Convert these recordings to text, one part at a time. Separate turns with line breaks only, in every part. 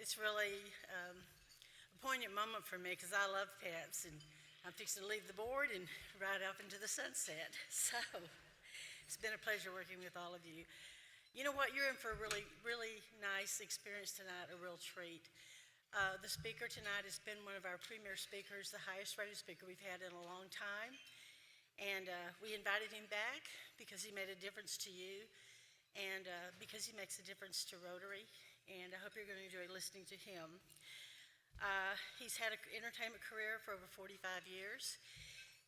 it's really a poignant moment for me because I love pets, and I'm fixing to leave the board and ride off into the sunset. So it's been a pleasure working with all of you. You know what? You're in for a really, really nice experience tonight, a real treat. The speaker tonight has been one of our premier speakers, the highest rated speaker we've had in a long time. And we invited him back because he made a difference to you and because he makes a difference to Rotary. And I hope you're going to enjoy listening to him. He's had an entertainment career for over 45 years.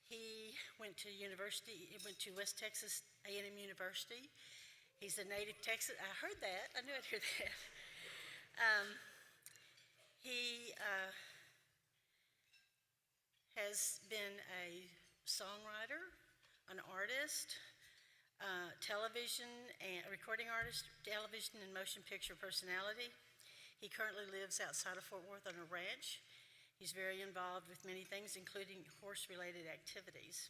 He went to university, he went to West Texas A&M University. He's a native Texan. I heard that. I knew I'd hear that. He has been a songwriter, an artist, television and recording artist, television and motion picture personality. He currently lives outside of Fort Worth on a ranch. He's very involved with many things, including horse-related activities.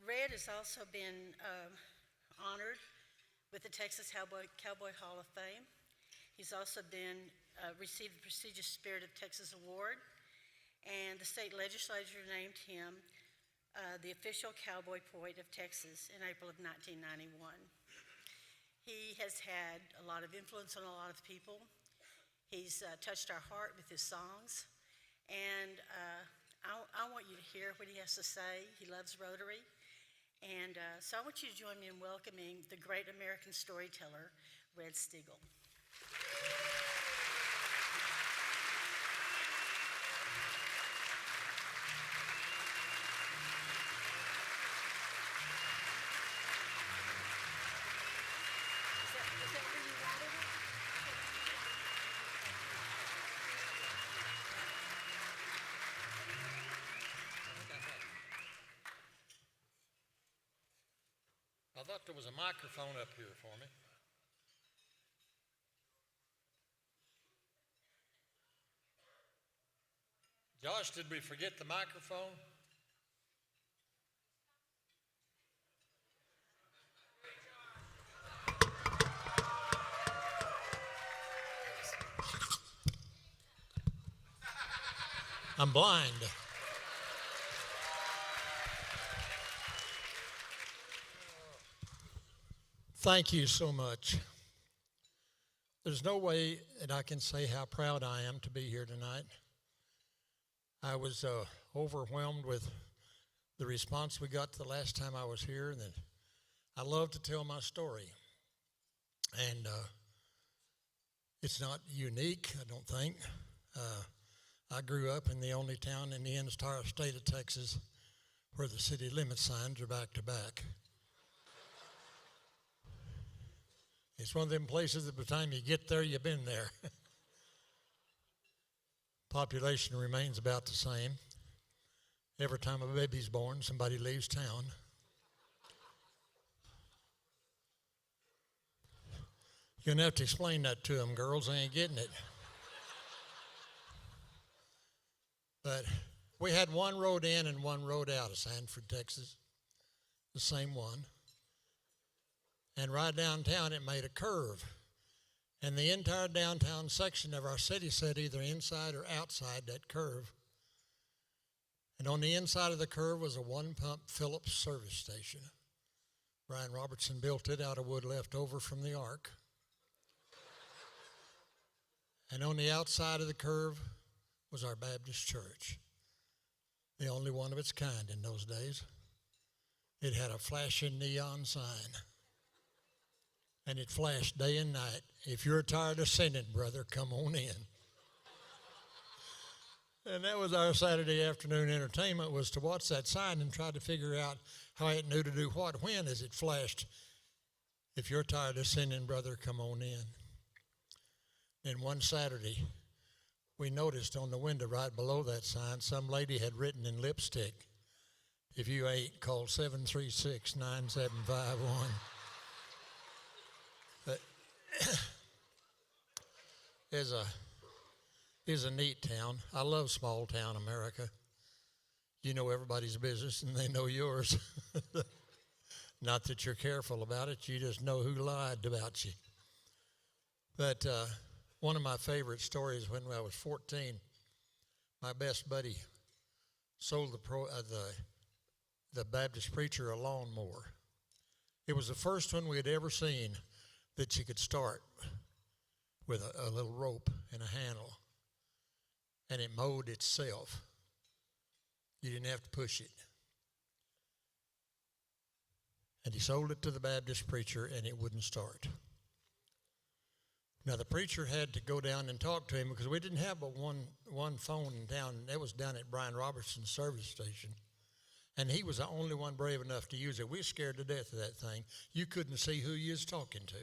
Red has also been honored with the Texas Cowboy Hall of Fame. He's also received the prestigious Spirit of Texas Award, and the state legislature named him the official cowboy poet of Texas in April of 1991. He has had a lot of influence on a lot of people. He's touched our heart with his songs, and I want you to hear what he has to say. He loves Rotary. And so I want you to join me in welcoming the great American storyteller, Red Steagall. Is that where you wanted it?
I thought there was a microphone up here for me. Josh, did we forget the microphone? I'm blind. Thank you so much. There's no way that I can say how proud I am to be here tonight. I was overwhelmed with the response we got the last time I was here, and I love to tell my story. And it's not unique, I don't think. I grew up in the only town in the entire state of Texas where the city limit signs are back to back. It's one of them places that by the time you get there, you've been there. Population remains about the same. Every time a baby's born, somebody leaves town. You're going to have to explain that to them, girls. They ain't getting it. But we had one road in and one road out of Sanford, Texas, the same one. And right downtown, it made a curve. And the entire downtown section of our city sat either inside or outside that curve. And on the inside of the curve was a one-pump Phillips service station. Brian Robertson built it out of wood left over from the Ark. And on the outside of the curve was our Baptist church, the only one of its kind in those days. It had a flashing neon sign. And it flashed day and night. If you're tired of sinning, brother, come on in. And that was our Saturday afternoon entertainment, was to watch that sign and try to figure out how it knew to do what, when, as it flashed. If you're tired of sinning, brother, come on in. Then one Saturday, we noticed on the window right below that sign, some lady had written in lipstick, "If you ain't, call 736-9751. But is a neat town. I love small town America. You know everybody's business and they know yours. Not that you're careful about it, you just know who lied about you. But one of my favorite stories when I was 14, my best buddy sold the Baptist preacher a lawnmower. It was the first one we had ever seen that you could start with a little rope and a handle, and it mowed itself. You didn't have to push it. And he sold it to the Baptist preacher, and it wouldn't start. Now, the preacher had to go down and talk to him because we didn't have but one phone in town, and that was down at Brian Robertson's service station. And he was the only one brave enough to use it. We were scared to death of that thing. You couldn't see who you was talking to.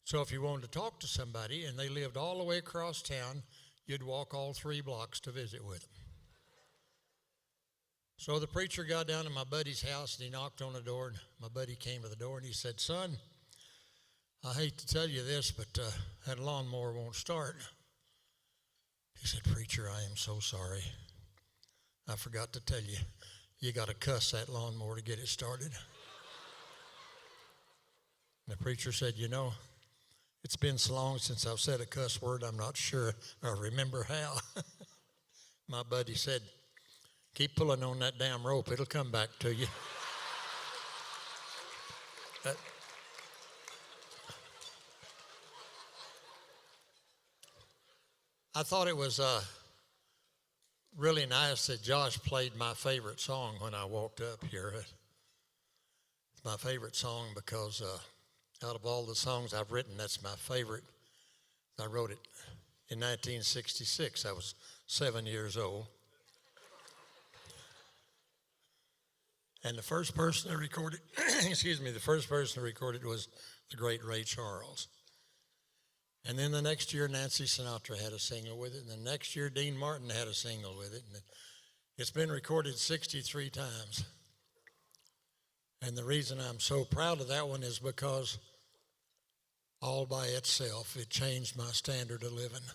So if you wanted to talk to somebody and they lived all the way across town, you'd walk all 3 blocks to visit with them. So the preacher got down to my buddy's house and he knocked on the door, and my buddy came to the door and he said, "Son, I hate to tell you this, but that lawnmower won't start." He said, "Preacher, I am so sorry. I forgot to tell you, you got to cuss that lawnmower to get it started." And the preacher said, "You know, it's been so long since I've said a cuss word, I'm not sure I remember how." My buddy said, "Keep pulling on that damn rope. It'll come back to you." I thought it was really nice that Josh played my favorite song when I walked up here. It's my favorite song because out of all the songs I've written, that's my favorite. I wrote it in 1966. I was 7 years old. And the first person to record it, the first person to record it was the great Ray Charles. And then the next year, Nancy Sinatra had a single with it. And the next year, Dean Martin had a single with it. And it's been recorded 63 times. And the reason I'm so proud of that one is because all by itself, it changed my standard of living.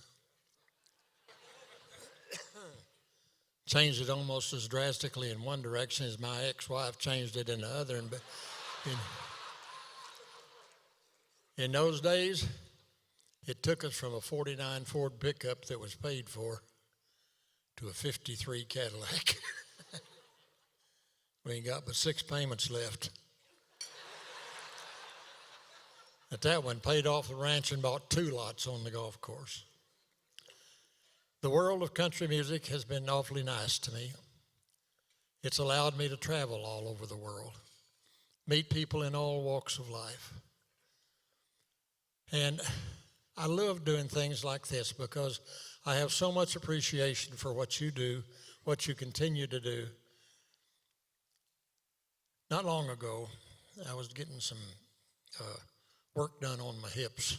Changed it almost as drastically in one direction as my ex-wife changed it in the other. And in those days, it took us from a 49 Ford pickup that was paid for to a 53 Cadillac. We ain't got but 6 payments left. But that one paid off the ranch and bought 2 lots on the golf course. The world of country music has been awfully nice to me. It's allowed me to travel all over the world, meet people in all walks of life. And I love doing things like this because I have so much appreciation for what you do, what you continue to do. Not long ago, I was getting some work done on my hips,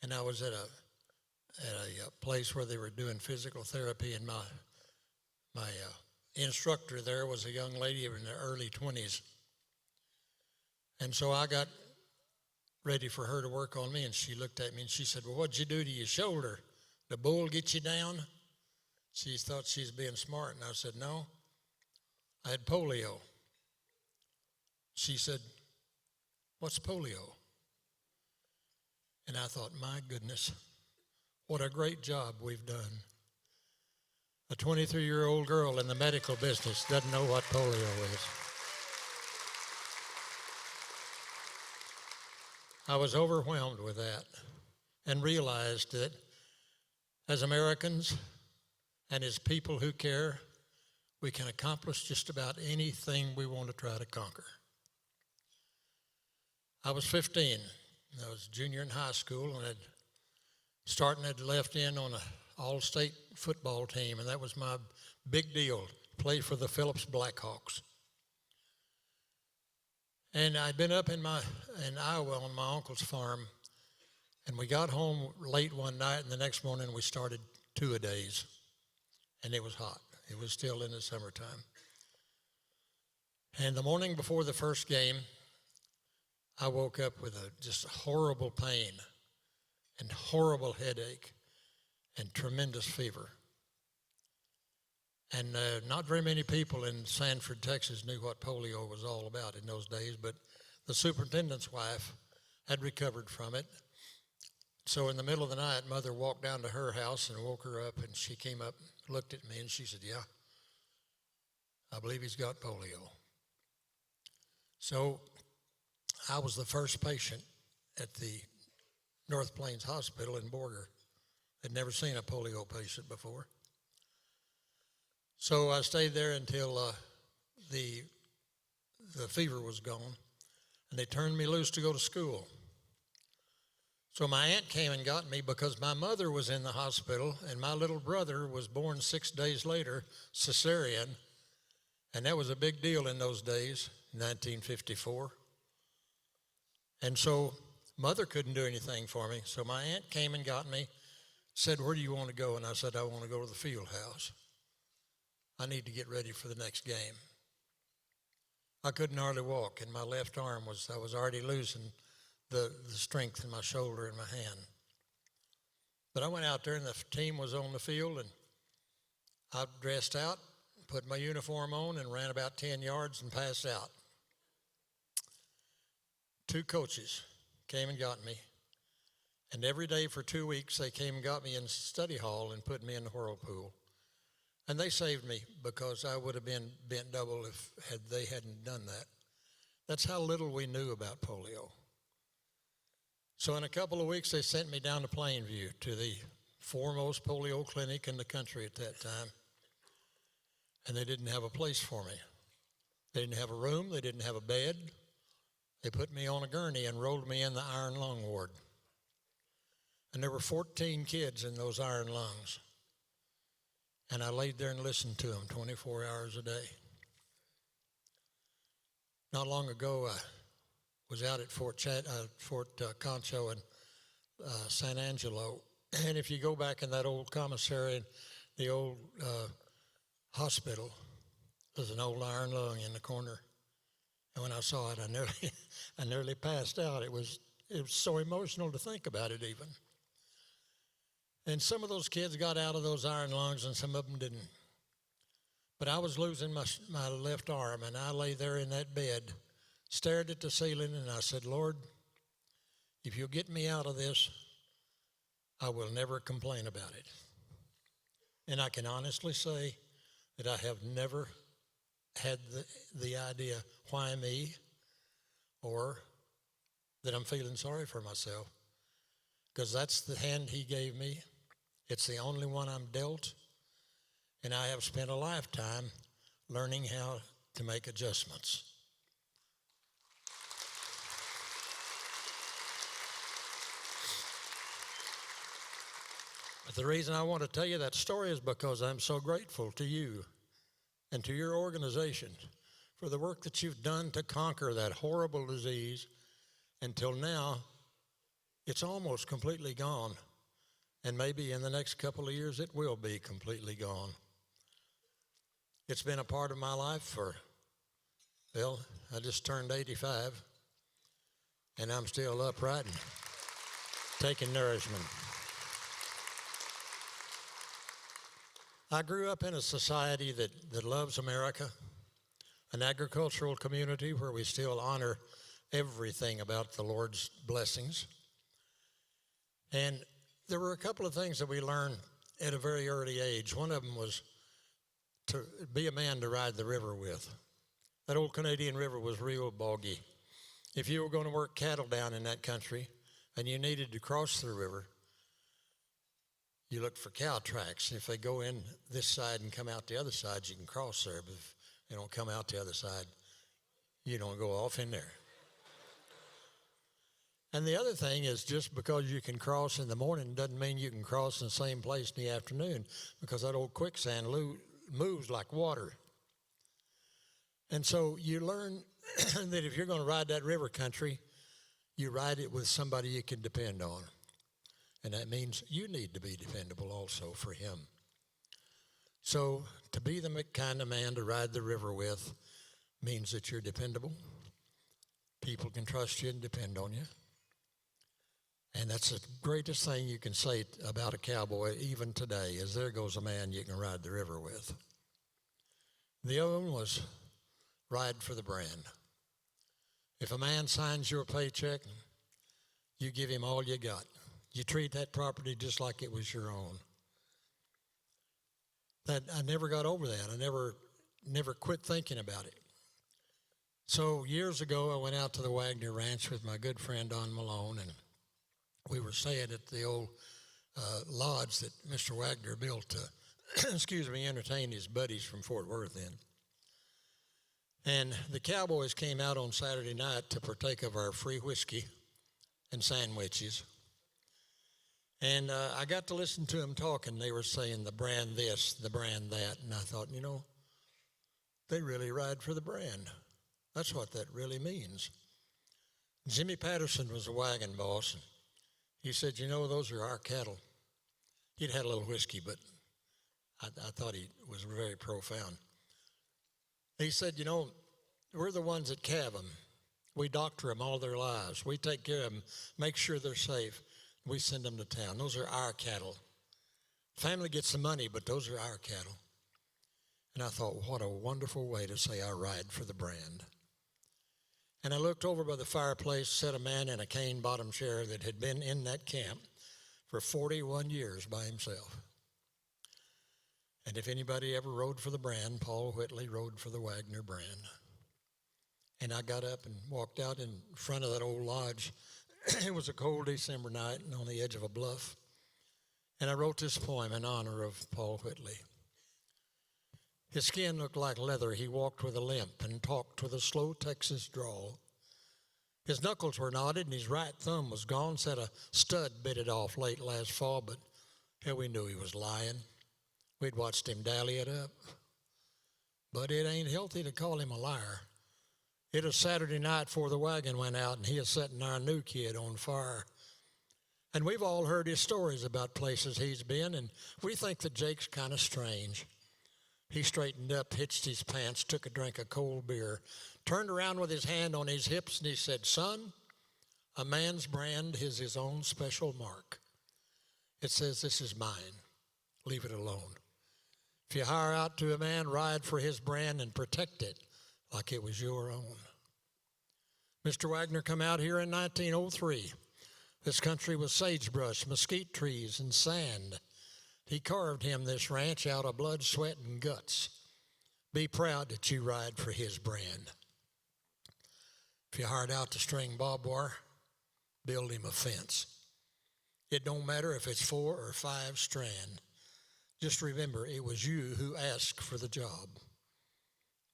and I was at a place where they were doing physical therapy, and my instructor there was a young lady in her early 20s. And so I got ready for her to work on me, and she looked at me and she said, "Well, what'd you do to your shoulder? The bull get you down?" She thought she was being smart, and I said, "No, I had polio." She said, "What's polio?" And I thought, my goodness, what a great job we've done. A 23-year-old girl in the medical business doesn't know what polio is. I was overwhelmed with that and realized that as Americans and as people who care, we can accomplish just about anything we want to try to conquer. I was 15. I was a junior in high school, and I'd left in on an all-state football team, and that was my big deal, play for the Phillips Blackhawks. And I'd been up in Iowa on my uncle's farm, and we got home late one night, and the next morning we started 2-a-days, and it was hot. It was still in the summertime. And the morning before the first game, I woke up with just horrible pain and horrible headache and tremendous fever. And not very many people in Sanford, Texas knew what polio was all about in those days, but the superintendent's wife had recovered from it, So in the middle of the night, Mother walked down to her house and woke her up, and she came up, looked at me, and she said, yeah, I believe he's got polio. So I was the first patient at the North Plains Hospital in Borger. I'd never seen a polio patient before. So I stayed there until the fever was gone, and they turned me loose to go to school. So my aunt came and got me because my mother was in the hospital, and my little brother was born 6 days later, cesarean, and that was a big deal in those days, 1954. And so Mother couldn't do anything for me, so my aunt came and got me, said, where do you want to go? And I said, I want to go to the field house. I need to get ready for the next game. I couldn't hardly walk, and my left arm I was already losing the strength in my shoulder and my hand. But I went out there, and the team was on the field, and I dressed out, put my uniform on, and ran about 10 yards and passed out. 2 coaches came and got me, and every day for 2 weeks they came and got me in study hall and put me in the whirlpool. And they saved me because I would have been bent double if they hadn't done that. That's how little we knew about polio. So in a couple of weeks, they sent me down to Plainview to the foremost polio clinic in the country at that time. And they didn't have a place for me. They didn't have a room. They didn't have a bed. They put me on a gurney and rolled me in the iron lung ward. And there were 14 kids in those iron lungs. And I laid there and listened to them 24 hours a day. Not long ago, I was out at Fort Concho and San Angelo. And if you go back in that old commissary and the old hospital, there's an old iron lung in the corner. And when I saw it, I nearly passed out. It was so emotional to think about it even. And some of those kids got out of those iron lungs and some of them didn't. But I was losing my left arm, and I lay there in that bed, stared at the ceiling, and I said, Lord, if you'll get me out of this, I will never complain about it. And I can honestly say that I have never had the idea, why me, or that I'm feeling sorry for myself, because that's the hand he gave me. It's the only one I'm dealt, and I have spent a lifetime learning how to make adjustments. But the reason I want to tell you that story is because I'm so grateful to you and to your organization for the work that you've done to conquer that horrible disease. Until now, it's almost completely gone. And maybe in the next couple of years, it will be completely gone. It's been a part of my life I just turned 85, and I'm still upright and taking nourishment. I grew up in a society that loves America, an agricultural community where we still honor everything about the Lord's blessings. And there were a couple of things that we learned at a very early age. One of them was to be a man to ride the river with. That old Canadian river was real boggy. If you were going to work cattle down in that country and you needed to cross the river, you looked for cow tracks. If they go in this side and come out the other side, you can cross there. But if they don't come out the other side, you don't go off in there. And the other thing is, just because you can cross in the morning doesn't mean you can cross in the same place in the afternoon, because that old quicksand moves like water. And so you learn that if you're going to ride that river country, you ride it with somebody you can depend on. And that means you need to be dependable also for him. So to be the kind of man to ride the river with means that you're dependable. People can trust you and depend on you. And that's the greatest thing you can say about a cowboy even today, is there goes a man you can ride the river with. The other one was ride for the brand. If a man signs your paycheck, you give him all you got. You treat that property just like it was your own. That I never got over that. I never quit thinking about it. So years ago, I went out to the Wagner Ranch with my good friend Don Malone, and we were staying at the old lodge that Mr. Wagner built to, entertain his buddies from Fort Worth in. And the Cowboys came out on Saturday night to partake of our free whiskey and sandwiches. And I got to listen to them talking. They were saying the brand this, the brand that. And I thought, they really ride for the brand. That's what that really means. Jimmy Patterson was a wagon boss. And he said, those are our cattle. He'd had a little whiskey, but I thought he was very profound. He said, we're the ones that calve them. We doctor them all their lives. We take care of them, make sure they're safe. We send them to town. Those are our cattle. Family gets the money, but those are our cattle. And I thought, what a wonderful way to say I ride for the brand. And I looked over by the fireplace, set a man in a cane bottom chair that had been in that camp for 41 years by himself. And if anybody ever rode for the brand, Paul Whitley rode for the Wagner brand. And I got up and walked out in front of that old lodge. It was a cold December night and on the edge of a bluff. And I wrote this poem in honor of Paul Whitley. His skin looked like leather. He walked with a limp and talked with a slow Texas drawl. His knuckles were knotted and his right thumb was gone. Said a stud bit it off late last fall, but hell, we knew he was lying. We'd watched him dally it up. But it ain't healthy to call him a liar. It was Saturday night before the wagon went out, and he is setting our new kid on fire. And we've all heard his stories about places he's been, and we think that Jake's kind of strange. He straightened up, hitched his pants, took a drink of cold beer, turned around with his hand on his hips, and he said, "Son, a man's brand is his own special mark. It says, this is mine. Leave it alone. If you hire out to a man, ride for his brand and protect it like it was your own." Mr. Wagner come out here in 1903. This country was sagebrush, mesquite trees, and sand. He carved him this ranch out of blood, sweat, and guts. Be proud that you ride for his brand. If you hired out to string barbed wire, build him a fence. It don't matter if it's 4 or 5 strand. Just remember, it was you who asked for the job.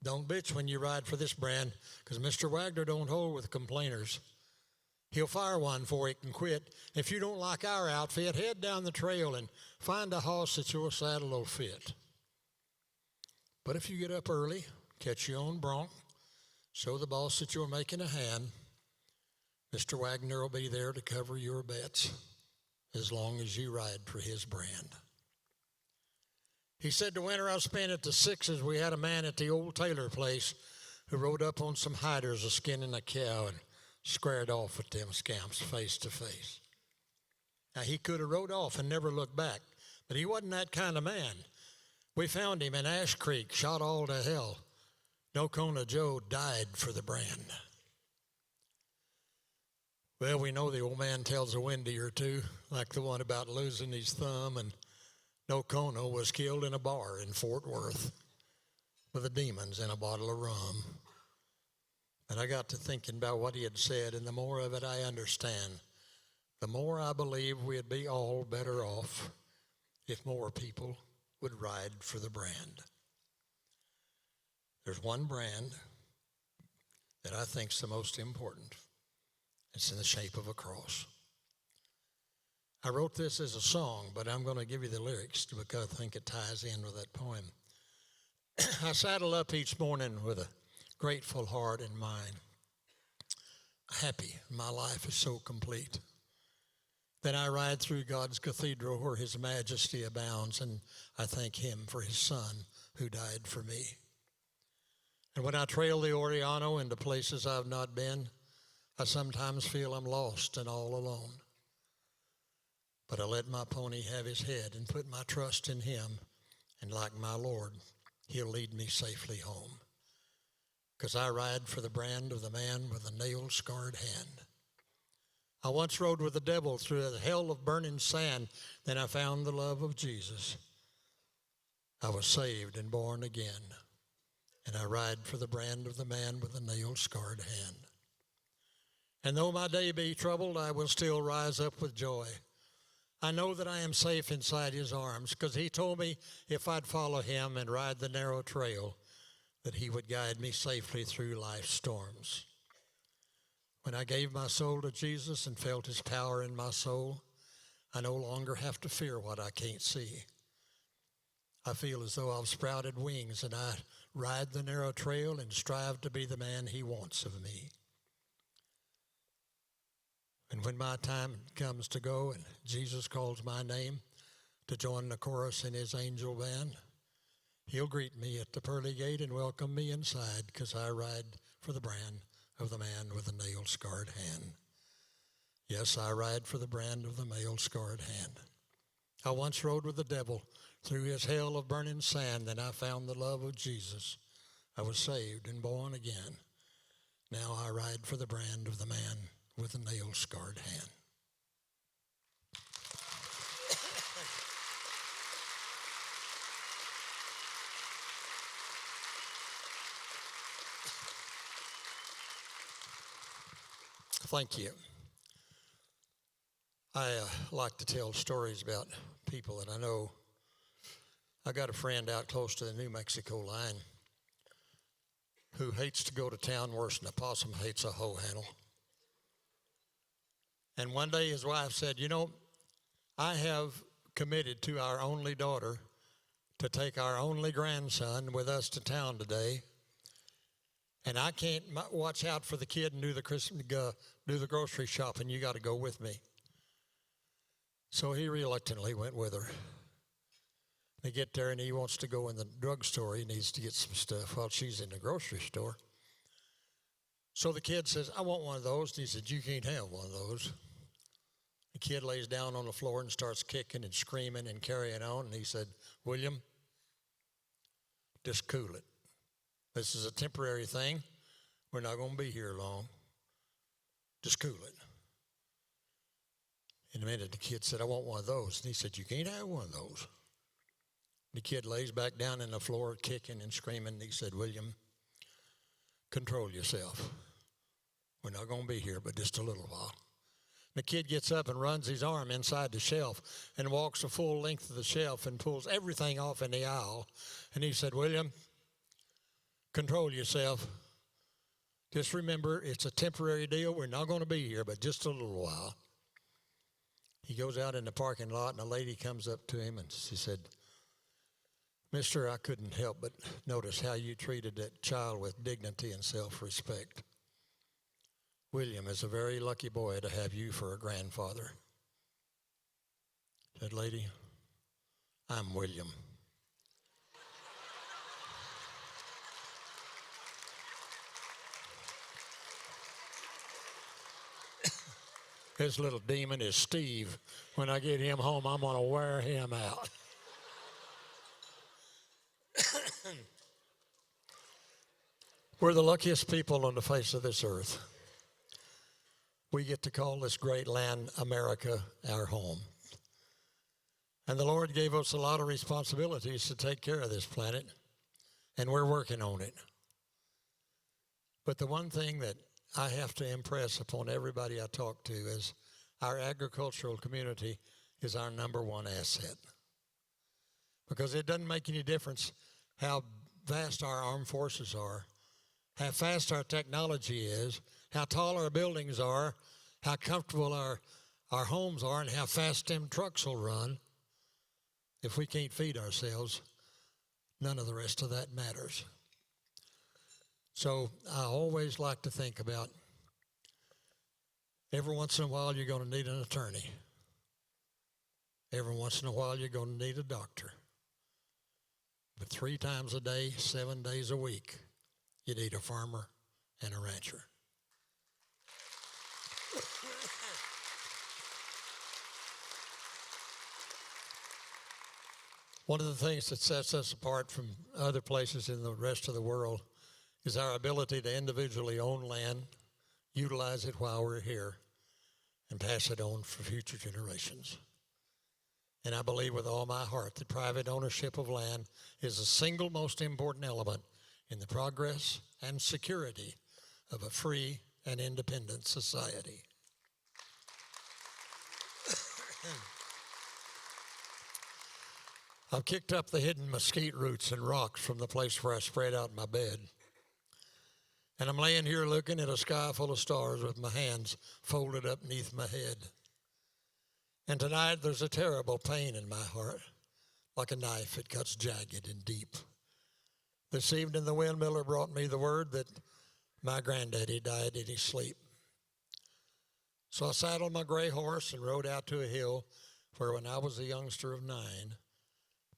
Don't bitch when you ride for this brand, because Mr. Wagner don't hold with complainers. He'll fire one before he can quit. If you don't like our outfit, head down the trail and find a horse that your saddle will fit. But if you get up early, catch your own bronc, show the boss that you're making a hand, Mr. Wagner will be there to cover your bets as long as you ride for his brand. He said the winter I spent at the Sixes, we had a man at the old Taylor place who rode up on some hiders a skinning a cow and squared off with them scamps face to face. Now, he could have rode off and never looked back, but he wasn't that kind of man. We found him in Ash Creek, shot all to hell. No Kona Joe died for the brand. Well, we know the old man tells a windy or two, like the one about losing his thumb, and No Kona was killed in a bar in Fort Worth with the demons and a bottle of rum. And I got to thinking about what he had said, and the more of it I understand, the more I believe we'd be all better off if more people would ride for the brand. There's one brand that I think is the most important. It's in the shape of a cross. I wrote this as a song, but I'm going to give you the lyrics because I think it ties in with that poem. I saddle up each morning with a grateful heart and mind, happy my life is so complete. Then I ride through God's cathedral where his majesty abounds, and I thank him for his son who died for me. And when I trail the Oriano into places I've not been, I sometimes feel I'm lost and all alone. But I let my pony have his head and put my trust in him, and like my Lord, he'll lead me safely home. 'Cause I ride for the brand of the man with a nail-scarred hand. I once rode with the devil through a hell of burning sand. Then I found the love of Jesus. I was saved and born again. And I ride for the brand of the man with the nail-scarred hand. And though my day be troubled, I will still rise up with joy. I know that I am safe inside his arms, because he told me if I'd follow him and ride the narrow trail, that he would guide me safely through life's storms. When I gave my soul to Jesus and felt his power in my soul, I no longer have to fear what I can't see. I feel as though I've sprouted wings, and I ride the narrow trail and strive to be the man he wants of me. And when my time comes to go and Jesus calls my name to join the chorus in his angel band, he'll greet me at the pearly gate and welcome me inside, because I ride for the brand of the man with the nail-scarred hand. Yes, I ride for the brand of the nail-scarred hand. I once rode with the devil through his hell of burning sand, and I found the love of Jesus. I was saved and born again. Now I ride for the brand of the man with a nail-scarred hand. Thank you. I like to tell stories about people that I know. I got a friend out close to the New Mexico line who hates to go to town worse than a possum hates a hoe handle. And one day his wife said, you know, I have committed to our only daughter to take our only grandson with us to town today, and I can't watch out for the kid and do the grocery shopping. You got to go with me. So he reluctantly went with her. They get there, and he wants to go in the drugstore. He needs to get some stuff while she's in the grocery store. So the kid says, I want one of those. And he said, you can't have one of those. The kid lays down on the floor and starts kicking and screaming and carrying on. And he said, William, just cool it. This is a temporary thing. We're not going to be here long. Just cool it. In a minute, the kid said, I want one of those. And he said, you can't have one of those. The kid lays back down on the floor, kicking and screaming. And he said, William, control yourself. We're not going to be here but just a little while. The kid gets up and runs his arm inside the shelf and walks the full length of the shelf and pulls everything off in the aisle. And he said, William, control yourself. Just remember, it's a temporary deal. We're not going to be here but just a little while. He goes out in the parking lot, and a lady comes up to him, and she said, Mister, I couldn't help but notice how you treated that child with dignity and self-respect. William is a very lucky boy to have you for a grandfather. Said, lady, I'm William. His little demon is Steve. When I get him home, I'm going to wear him out. We're the luckiest people on the face of this earth. We get to call this great land, America, our home. And the Lord gave us a lot of responsibilities to take care of this planet, and we're working on it. But the one thing that I have to impress upon everybody I talk to is our agricultural community is our number one asset. Because it doesn't make any difference how vast our armed forces are, how fast our technology is, how tall our buildings are, how comfortable our homes are, and how fast them trucks will run. If we can't feed ourselves, none of the rest of that matters. So I always like to think about every once in a while you're going to need an attorney. Every once in a while you're going to need a doctor. But 3 times a day, 7 days a week, you need a farmer and a rancher. One of the things that sets us apart from other places in the rest of the world is our ability to individually own land, utilize it while we're here, and pass it on for future generations. And I believe with all my heart that private ownership of land is the single most important element in the progress and security of a free and independent society. I've kicked up the hidden mesquite roots and rocks from the place where I spread out my bed. And I'm laying here looking at a sky full of stars with my hands folded up beneath my head. And tonight there's a terrible pain in my heart, like a knife that cuts jagged and deep. This evening the windmiller brought me the word that my granddaddy died in his sleep. So I saddled my gray horse and rode out to a hill where when I was a youngster of 9,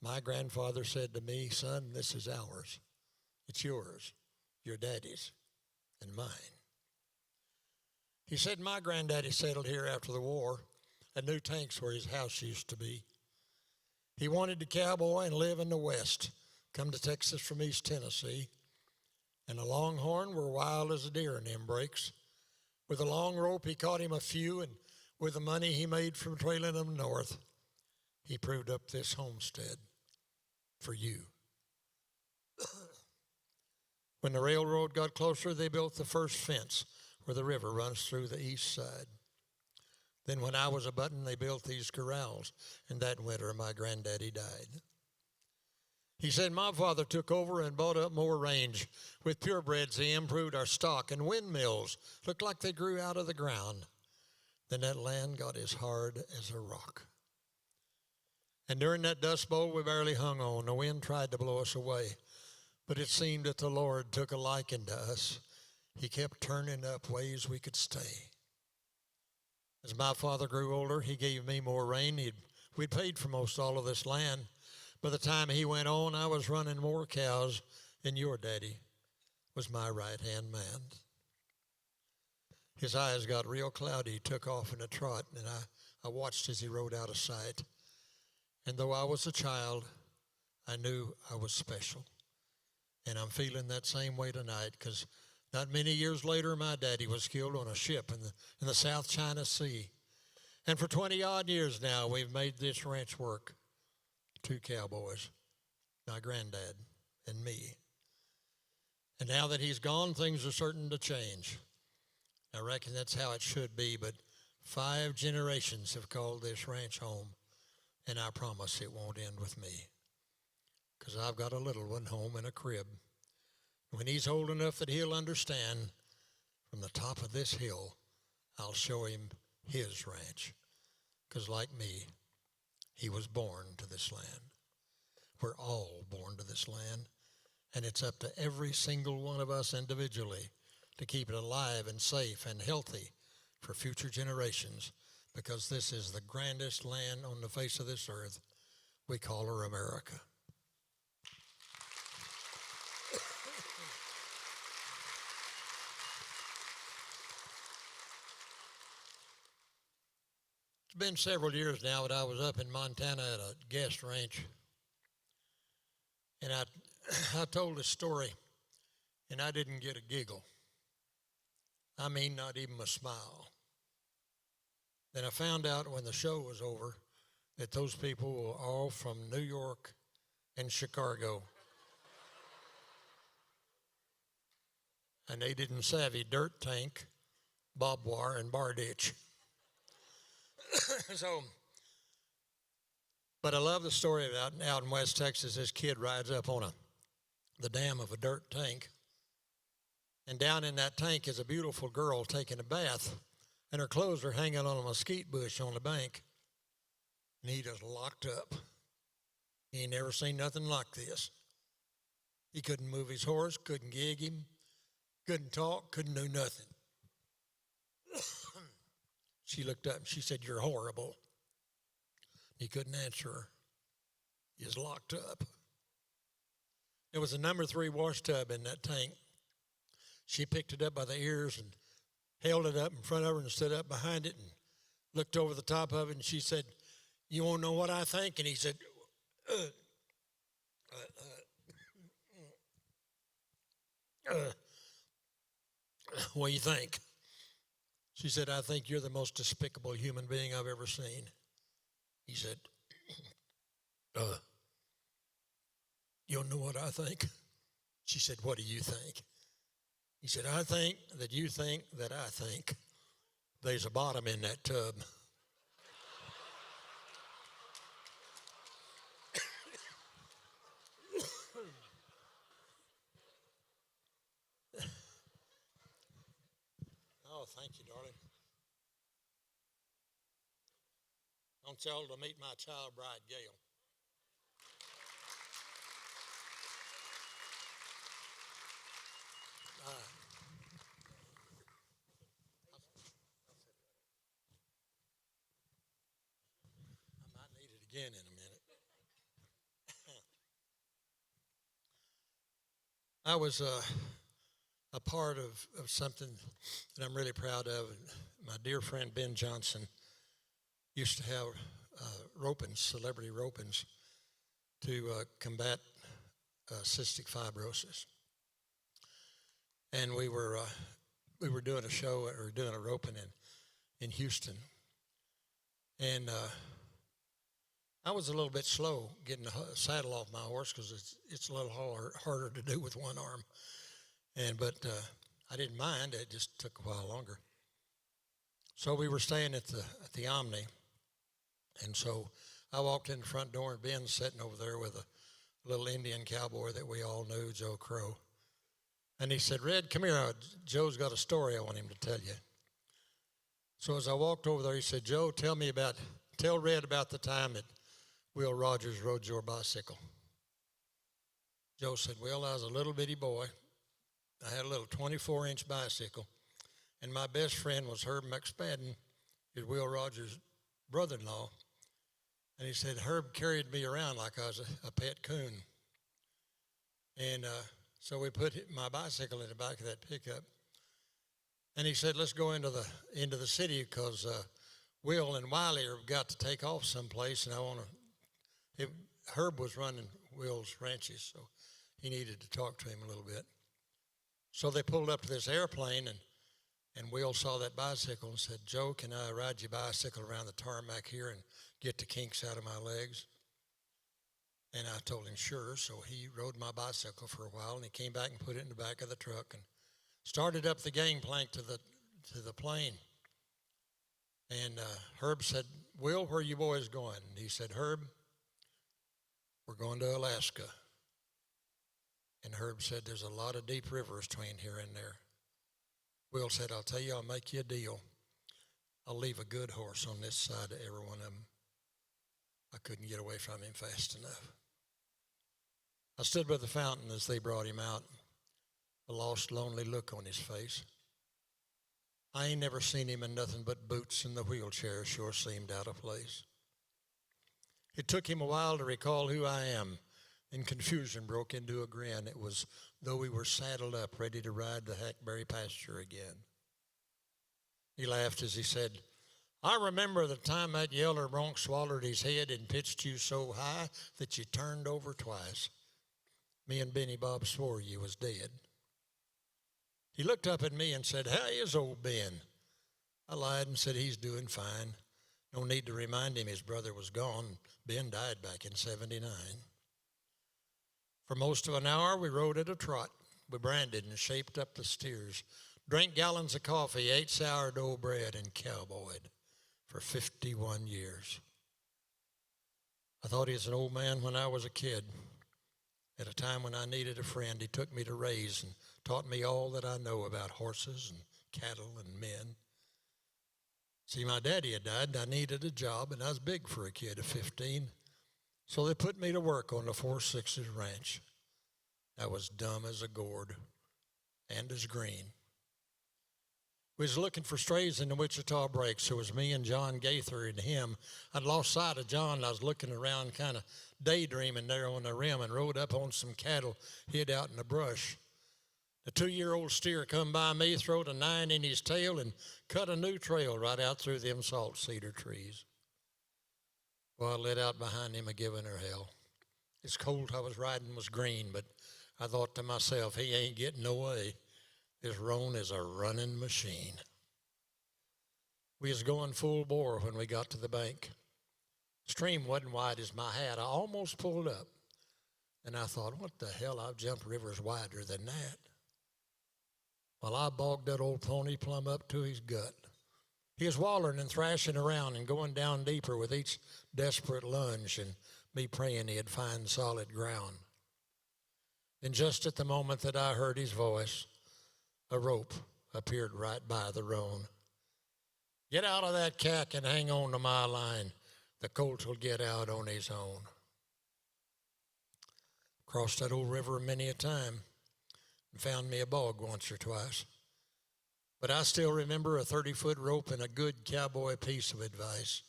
my grandfather said to me, "Son, this is ours. It's yours, your daddy's, and mine." He said my granddaddy settled here after the war, and New Tank's where his house used to be. He wanted to cowboy and live in the West, come to Texas from East Tennessee, and the Longhorn were wild as a deer in them breaks. With a long rope, he caught him a few, and with the money he made from trailing them north, he proved up this homestead for you. When the railroad got closer, they built the first fence where the river runs through the east side. Then when I was a button, they built these corrals, and that winter my granddaddy died. He said my father took over and bought up more range. With purebreds, he improved our stock, and windmills looked like they grew out of the ground. Then that land got as hard as a rock. And during that dust bowl we barely hung on. The wind tried to blow us away, but it seemed that the Lord took a liking to us. He kept turning up ways we could stay. As my father grew older, he gave me more rain. We'd paid for most all of this land. By the time he went on, I was running more cows than your daddy was my right-hand man. His eyes got real cloudy. He took off in a trot, and I watched as he rode out of sight. And though I was a child, I knew I was special. And I'm feeling that same way tonight, because not many years later, my daddy was killed on a ship in the South China Sea. And for 20-odd years now, we've made this ranch work. 2 cowboys, my granddad and me. And now that he's gone, things are certain to change. I reckon that's how it should be, but 5 generations have called this ranch home, and I promise it won't end with me, because I've got a little one home in a crib. When he's old enough that he'll understand, from the top of this hill, I'll show him his ranch, because like me, he was born to this land. We're all born to this land, and it's up to every single one of us individually to keep it alive and safe and healthy for future generations, because this is the grandest land on the face of this earth. We call her America. It's been several years now that I was up in Montana at a guest ranch, and I told a story, and I didn't get a giggle. I mean, not even a smile. Then I found out when the show was over that those people were all from New York and Chicago. And they didn't savvy dirt tank, barbed wire, and bar ditch. But I love the story about out in West Texas, this kid rides up on the dam of a dirt tank, and down in that tank is a beautiful girl taking a bath, and her clothes are hanging on a mesquite bush on the bank, and he just locked up. He ain't never seen nothing like this. He couldn't move his horse, couldn't gig him, couldn't talk, couldn't do nothing. She looked up and she said, "You're horrible." He couldn't answer her. He was locked up. There was a number 3 wash tub in that tank. She picked it up by the ears and held it up in front of her and stood up behind it and looked over the top of it, and she said, "You want to know what I think?" And he said, "What do you think?" She said, I think you're the most despicable human being I've ever seen. He said, you don't know what I think? She said, what do you think? He said, I think that you think that I think there's a bottom in that tub. Oh, thank you, darling. I want y'all to meet my child bride, Gail. I might need it again in a minute. I was a part of something that I'm really proud of. My dear friend Ben Johnson used to have ropings, celebrity ropings, to combat cystic fibrosis. And we were doing a show or doing a roping in Houston. And I was a little bit slow getting the saddle off my horse because it's a little harder to do with one arm. But I didn't mind. It just took a while longer. So we were staying at the Omni, and so I walked in the front door, and Ben's sitting over there with a little Indian cowboy that we all knew, Joe Crow. And he said, Red, come here. Joe's got a story I want him to tell you. So as I walked over there, he said, Joe, tell Red about the time that Will Rogers rode your bicycle. Joe said, well, I was a little bitty boy. I had a little 24-inch bicycle, and my best friend was Herb McSpadden, who's Will Rogers' brother-in-law. And he said, Herb carried me around like I was a pet coon. And so we put my bicycle in the back of that pickup. And he said, let's go into the city because Will and Wiley have got to take off someplace, and Herb was running Will's ranches, so he needed to talk to him a little bit. So they pulled up to this airplane, and Will saw that bicycle and said, Joe, can I ride your bicycle around the tarmac here and get the kinks out of my legs? And I told him, sure. So he rode my bicycle for a while, and he came back and put it in the back of the truck and started up the gangplank to the plane. And Herb said, Will, where are you boys going? And he said, Herb, we're going to Alaska. And Herb said, there's a lot of deep rivers between here and there. Will said, I'll tell you, I'll make you a deal. I'll leave a good horse on this side of every one of them. I couldn't get away from him fast enough. I stood by the fountain as they brought him out, a lost, lonely look on his face. I ain't never seen him in nothing but boots, and the wheelchair sure seemed out of place. It took him a while to recall who I am, and confusion broke into a grin. It was though we were saddled up, ready to ride the hackberry pasture again. He laughed as he said, I remember the time that yeller bronc swallowed his head and pitched you so high that you turned over twice. Me and Benny Bob swore you was dead. He looked up at me and said, how is old Ben? I lied and said he's doing fine. No need to remind him his brother was gone. Ben died back in 79. For most of an hour, we rode at a trot. We branded and shaped up the steers, drank gallons of coffee, ate sourdough bread, and cowboyed for 51 years. I thought he was an old man when I was a kid. At a time when I needed a friend, he took me to raise and taught me all that I know about horses and cattle and men. See, my daddy had died, and I needed a job, and I was big for a kid of 15. So they put me to work on the 4-6 ranch. I was dumb as a gourd and as green. We was looking for strays in the Wichita breaks. It was me and John Gaither and him. I'd lost sight of John. I was looking around, kind of daydreaming there on the rim, and rode up on some cattle hid out in the brush. The 2-year-old steer come by me, throwed a 9 in his tail, and cut a new trail right out through them salt cedar trees. Well, I let out behind him, giving her hell. His colt I was riding was green, but I thought to myself, he ain't getting away. This roan is a running machine. We was going full bore when we got to the bank. Stream wasn't wide as my hat. I almost pulled up. And I thought, what the hell, I've jumped rivers wider than that. Well, I bogged that old pony plumb up to his gut. He was wallering and thrashing around and going down deeper with each desperate lunge, and me praying he'd find solid ground. And just at the moment that I heard his voice, a rope appeared right by the roan. Get out of that cack and hang on to my line. The colt will get out on his own. Crossed that old river many a time and found me a bog once or twice. But I still remember a 30-foot rope and a good cowboy piece of advice.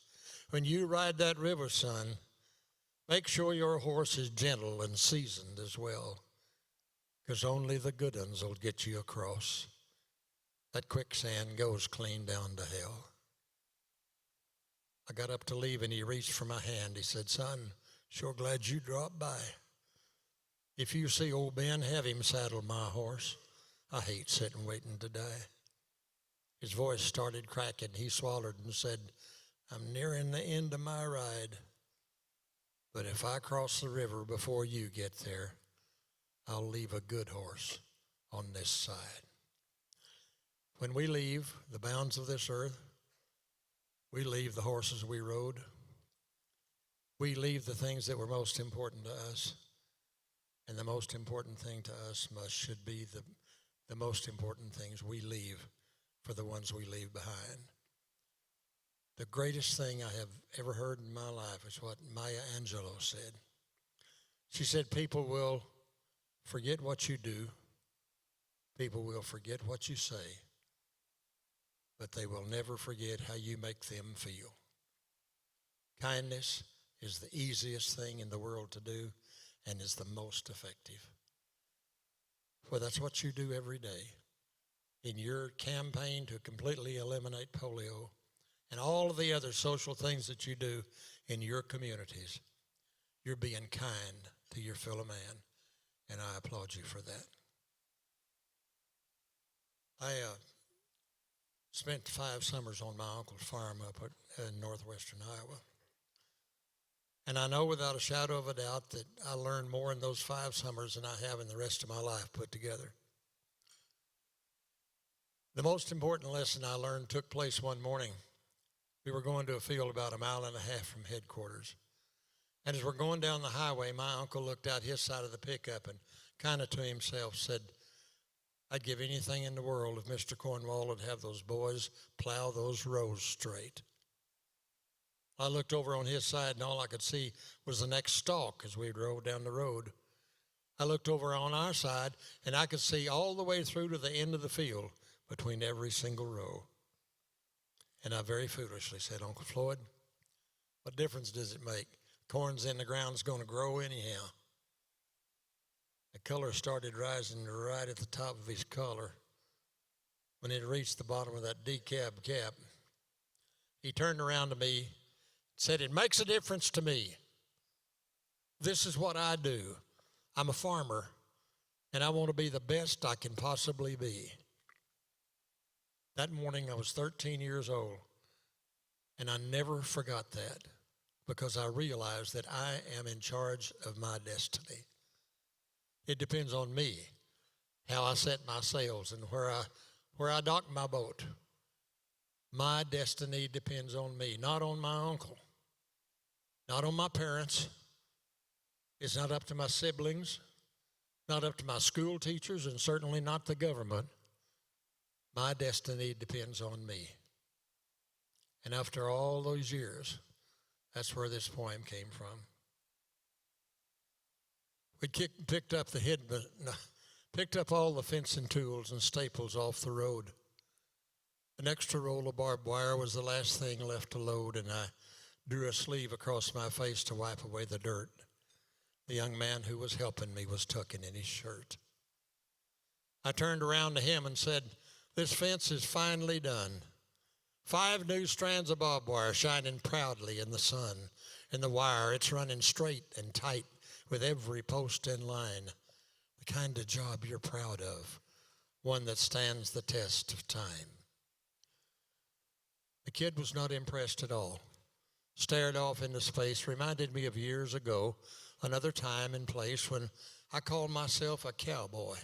When you ride that river, son, make sure your horse is gentle and seasoned as well, because only the good ones will get you across. That quicksand goes clean down to hell. I got up to leave and he reached for my hand. He said, son, sure glad you dropped by. If you see old Ben, have him saddle my horse. I hate sitting waiting to die. His voice started cracking. He swallowed and said, I'm nearing the end of my ride. But if I cross the river before you get there, I'll leave a good horse on this side. When we leave the bounds of this earth, we leave the horses we rode. We leave the things that were most important to us. And the most important thing to us should be the most important things we leave for the ones we leave behind. The greatest thing I have ever heard in my life is what Maya Angelou said. She said, people will forget what you do. People will forget what you say. But they will never forget how you make them feel. Kindness is the easiest thing in the world to do and is the most effective. Well, that's what you do every day in your campaign to completely eliminate polio and all of the other social things that you do in your communities. You're being kind to your fellow man, and I applaud you for that. I spent 5 summers on my uncle's farm up in northwestern Iowa. And I know without a shadow of a doubt that I learned more in those 5 summers than I have in the rest of my life put together. The most important lesson I learned took place one morning. We were going to a field about 1.5 miles from headquarters. And as we're going down the highway, my uncle looked out his side of the pickup and kind of to himself said, I'd give anything in the world if Mr. Cornwall would have those boys plow those rows straight. I looked over on his side, and all I could see was the next stalk as we drove down the road. I looked over on our side, and I could see all the way through to the end of the field between every single row. And I very foolishly said, Uncle Floyd, what difference does it make? Corn's in the ground's going to grow anyhow. The color started rising right at the top of his collar. When it reached the bottom of that decab cap, he turned around to me and said, it makes a difference to me. This is what I do. I'm a farmer, and I want to be the best I can possibly be. That morning, I was 13 years old, and I never forgot that because I realized that I am in charge of my destiny. It depends on me, how I set my sails and where I dock my boat. My destiny depends on me, not on my uncle, not on my parents. It's not up to my siblings, not up to my school teachers, and certainly not the government. My destiny depends on me. And after all those years, that's where this poem came from. We picked up all the fencing tools and staples off the road. An extra roll of barbed wire was the last thing left to load, and I drew a sleeve across my face to wipe away the dirt. The young man who was helping me was tucking in his shirt. I turned around to him and said, this fence is finally done. 5 new strands of barbed wire shining proudly in the sun. And the wire, it's running straight and tight with every post in line. The kind of job you're proud of, one that stands the test of time. The kid was not impressed at all. Stared off into space, reminded me of years ago, another time and place when I called myself a cowboy.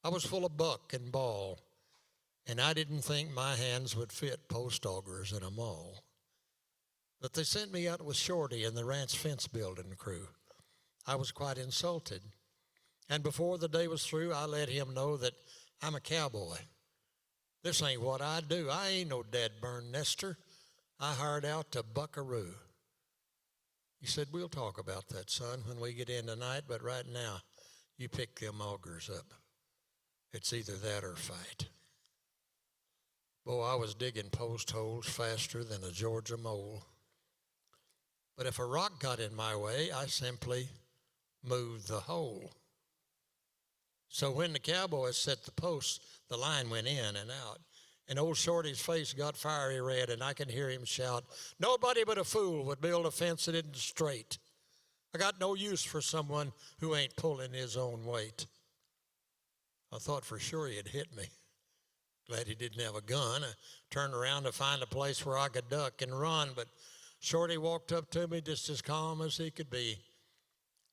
I was full of buck and ball, and I didn't think my hands would fit post augers in a mall. But they sent me out with Shorty and the ranch fence building crew. I was quite insulted. And before the day was through, I let him know that I'm a cowboy. This ain't what I do. I ain't no dead-burn nester. I hired out to buckaroo. He said, we'll talk about that, son, when we get in tonight, but right now, you pick them augers up. It's either that or fight. Boy, I was digging post holes faster than a Georgia mole. But if a rock got in my way, I simply moved the hole. So when the cowboys set the posts, the line went in and out. And old Shorty's face got fiery red, and I could hear him shout, nobody but a fool would build a fence that isn't straight. I got no use for someone who ain't pulling his own weight. I thought for sure he'd hit me. Glad he didn't have a gun. I turned around to find a place where I could duck and run, but Shorty walked up to me just as calm as he could be.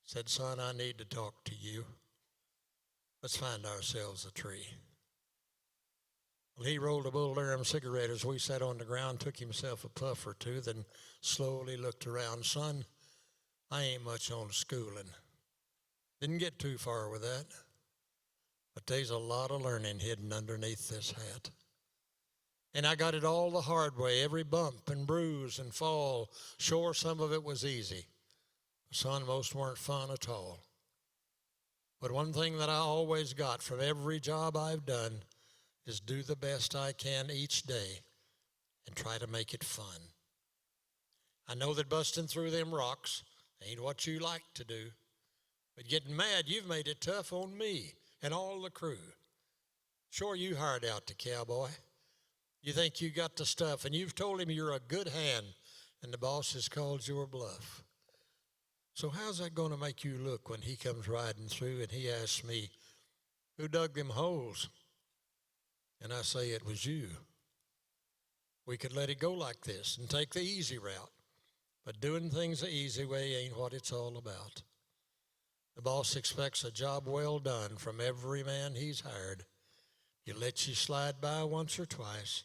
Said, son, I need to talk to you. Let's find ourselves a tree. Well, he rolled a Bull Durham cigarette as we sat on the ground, took himself a puff or two, then slowly looked around. Son, I ain't much on schooling. Didn't get too far with that. But there's a lot of learning hidden underneath this hat. And I got it all the hard way, every bump and bruise and fall. Sure, some of it was easy. Son, most weren't fun at all. But one thing that I always got from every job I've done is do the best I can each day and try to make it fun. I know that busting through them rocks ain't what you like to do, but getting mad, you've made it tough on me and all the crew. Sure, you hired out the cowboy. You think you got the stuff, and you've told him you're a good hand, and the boss has called your bluff. So how's that going to make you look when he comes riding through and he asks me, who dug them holes? And I say it was you. We could let it go like this and take the easy route, but doing things the easy way ain't what it's all about. The boss expects a job well done from every man he's hired. He'll let you slide by once or twice,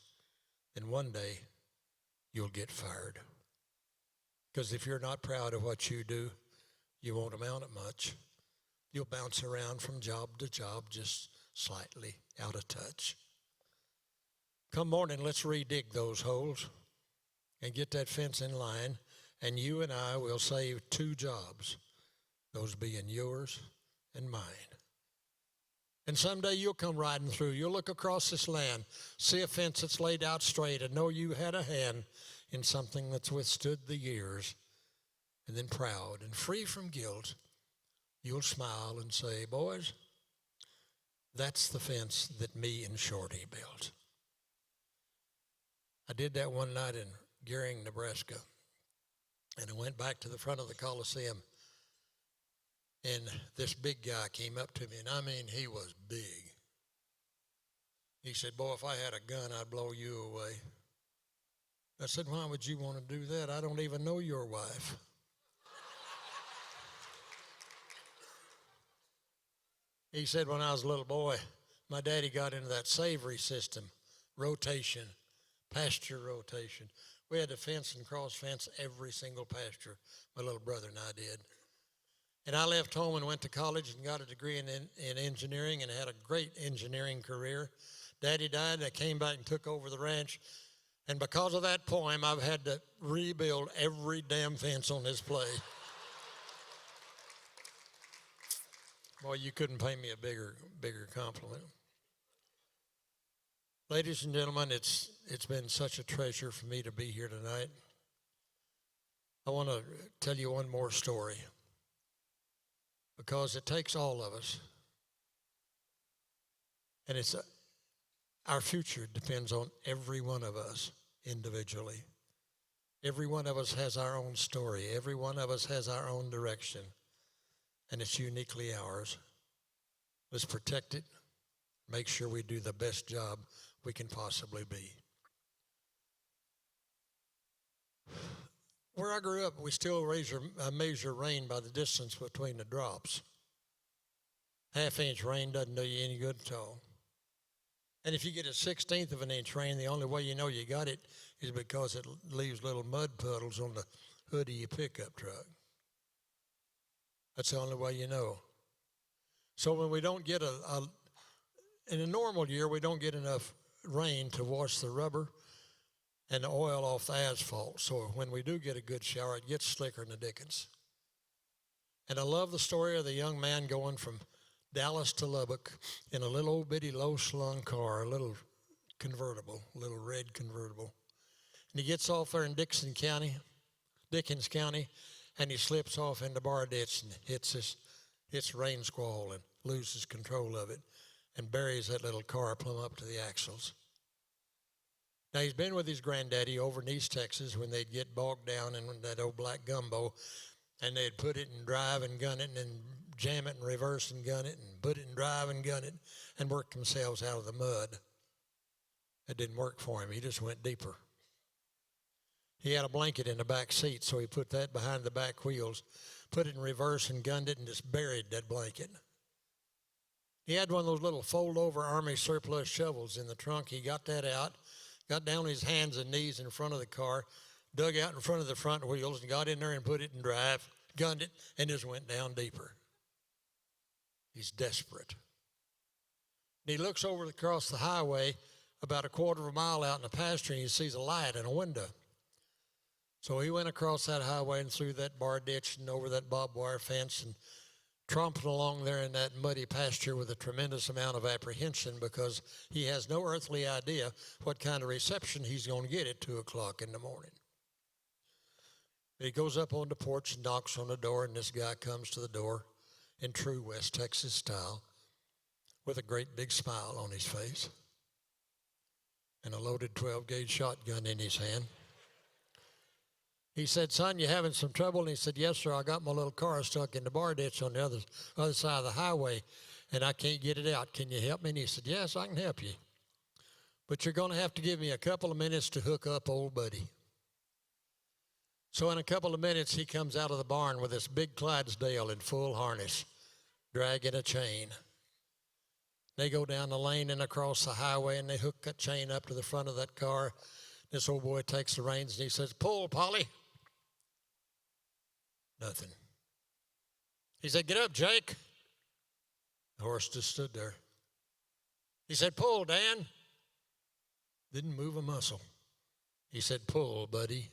then one day you'll get fired. Because if you're not proud of what you do, you won't amount to much. You'll bounce around from job to job, just slightly out of touch. Come morning, let's redig those holes and get that fence in line, and you and I will save 2 jobs, those being yours and mine. And someday you'll come riding through. You'll look across this land, see a fence that's laid out straight, and know you had a hand in something that's withstood the years. And then proud and free from guilt, you'll smile and say, boys, that's the fence that me and Shorty built. I did that one night in Gering, Nebraska, and I went back to the front of the Coliseum, and this big guy came up to me, and I mean, he was big. He said, boy, if I had a gun, I'd blow you away. I said, why would you want to do that? I don't even know your wife. He said, when I was a little boy, my daddy got into that savory system, rotation, pasture rotation. We had to fence and cross fence every single pasture, my little brother and I did. And I left home and went to college and got a degree in engineering and had a great engineering career. Daddy died, and I came back and took over the ranch. And because of that poem, I've had to rebuild every damn fence on this place. Boy, you couldn't pay me a bigger compliment. Ladies and gentlemen, it's been such a treasure for me to be here tonight. I want to tell you one more story, because it takes all of us, and our future depends on every one of us individually. Every one of us has our own story. Every one of us has our own direction, and it's uniquely ours. Let's protect it, make sure we do the best job we can possibly be. Where I grew up, we still measure rain by the distance between the drops. Half-inch rain doesn't do you any good at all. And if you get a 1/16 of an inch rain, the only way you know you got it is because it leaves little mud puddles on the hood of your pickup truck. That's the only way you know. So when we don't get in a normal year, we don't get enough rain to wash the rubber and the oil off the asphalt. So when we do get a good shower, it gets slicker than the dickens. And I love the story of the young man going from Dallas to Lubbock in a little old bitty low slung car, a little convertible, a little red convertible. And he gets off there in Dickens County, and he slips off in the bar ditch and hits rain squall and loses control of it and buries that little car plumb up to the axles. Now, he's been with his granddaddy over in East Texas when they'd get bogged down in that old black gumbo, and they'd put it and drive and gun it and then jam it and reverse and gun it and put it and drive and gun it and work themselves out of the mud. It didn't work for him. He just went deeper. He had a blanket in the back seat, so he put that behind the back wheels, put it in reverse and gunned it and just buried that blanket. He had one of those little fold-over Army surplus shovels in the trunk. He got that out, got down on his hands and knees in front of the car, dug out in front of the front wheels and got in there and put it in drive, gunned it, and just went down deeper. He's desperate. And he looks over across the highway about a quarter of a mile out in the pasture, and he sees a light in a window. So he went across that highway and through that bar ditch and over that barbed wire fence and tromping along there in that muddy pasture with a tremendous amount of apprehension because he has no earthly idea what kind of reception he's going to get at 2 o'clock in the morning. He goes up on the porch and knocks on the door, and this guy comes to the door in true West Texas style with a great big smile on his face and a loaded 12-gauge shotgun in his hand. He said, "Son, you having some trouble?" And he said, "Yes, sir. I got my little car stuck in the bar ditch on the other side of the highway, and I can't get it out. Can you help me?" And he said, "Yes, I can help you. But you're going to have to give me a couple of minutes to hook up old buddy." So in a couple of minutes, he comes out of the barn with this big Clydesdale in full harness, dragging a chain. They go down the lane and across the highway, and they hook that chain up to the front of that car. This old boy takes the reins, and he says, "Pull, Polly." Nothing. He said, "Get up, Jake." The horse just stood there. He said, "Pull, Dan." Didn't move a muscle. He said, "Pull, buddy."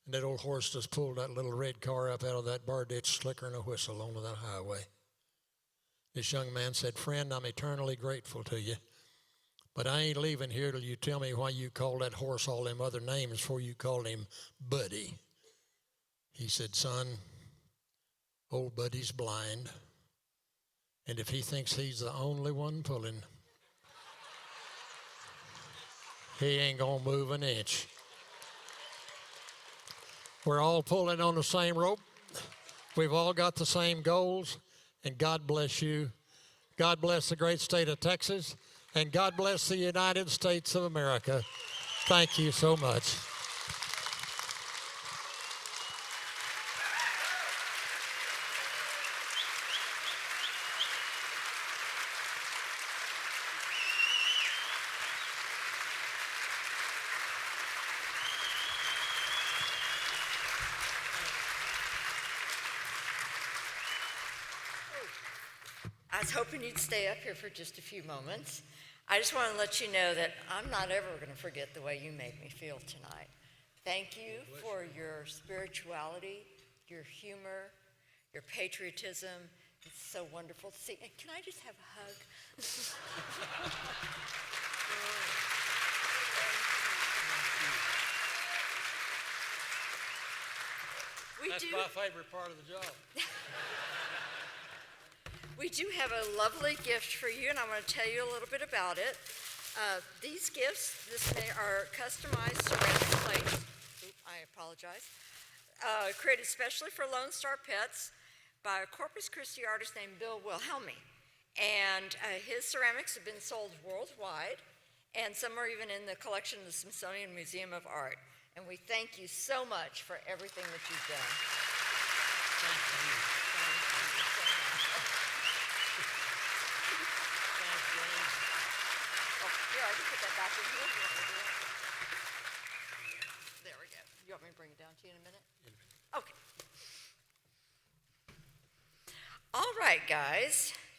And that old horse just pulled that little red car up out of that bar ditch, slickering a whistle onto that highway. This young man said, "Friend, I'm eternally grateful to you, but I ain't leaving here till you tell me why you called that horse all them other names before you called him Buddy." He said, "Son, old Buddy's blind, and if he thinks he's the only one pulling, he ain't gonna move an inch. We're all pulling on the same rope. We've all got the same goals, and God bless you. God bless the great state of Texas, and God bless the United States of America. Thank you so much."
I was hoping you'd stay up here for just a few moments. I just want to let you know that I'm not ever going to forget the way you made me feel tonight. Thank you for your spirituality, your humor, your patriotism. It's so wonderful to see. And can I just have a hug?
That's my favorite part of the job.
We do have a lovely gift for you, and I'm going to tell you a little bit about it. These gifts, are customized ceramic plates. I apologize. Created specially for Lone Star Pets by a Corpus Christi artist named Bill Wilhelmi. And his ceramics have been sold worldwide, and some are even in the collection of the Smithsonian Museum of Art. And we thank you so much for everything that you've done.
Thank you.
Thank you so much.
Thank you.
Oh, here, I can put that back in here. You want me to do that? There we go. You want me to bring it down to you in a minute? Okay. All right, guys.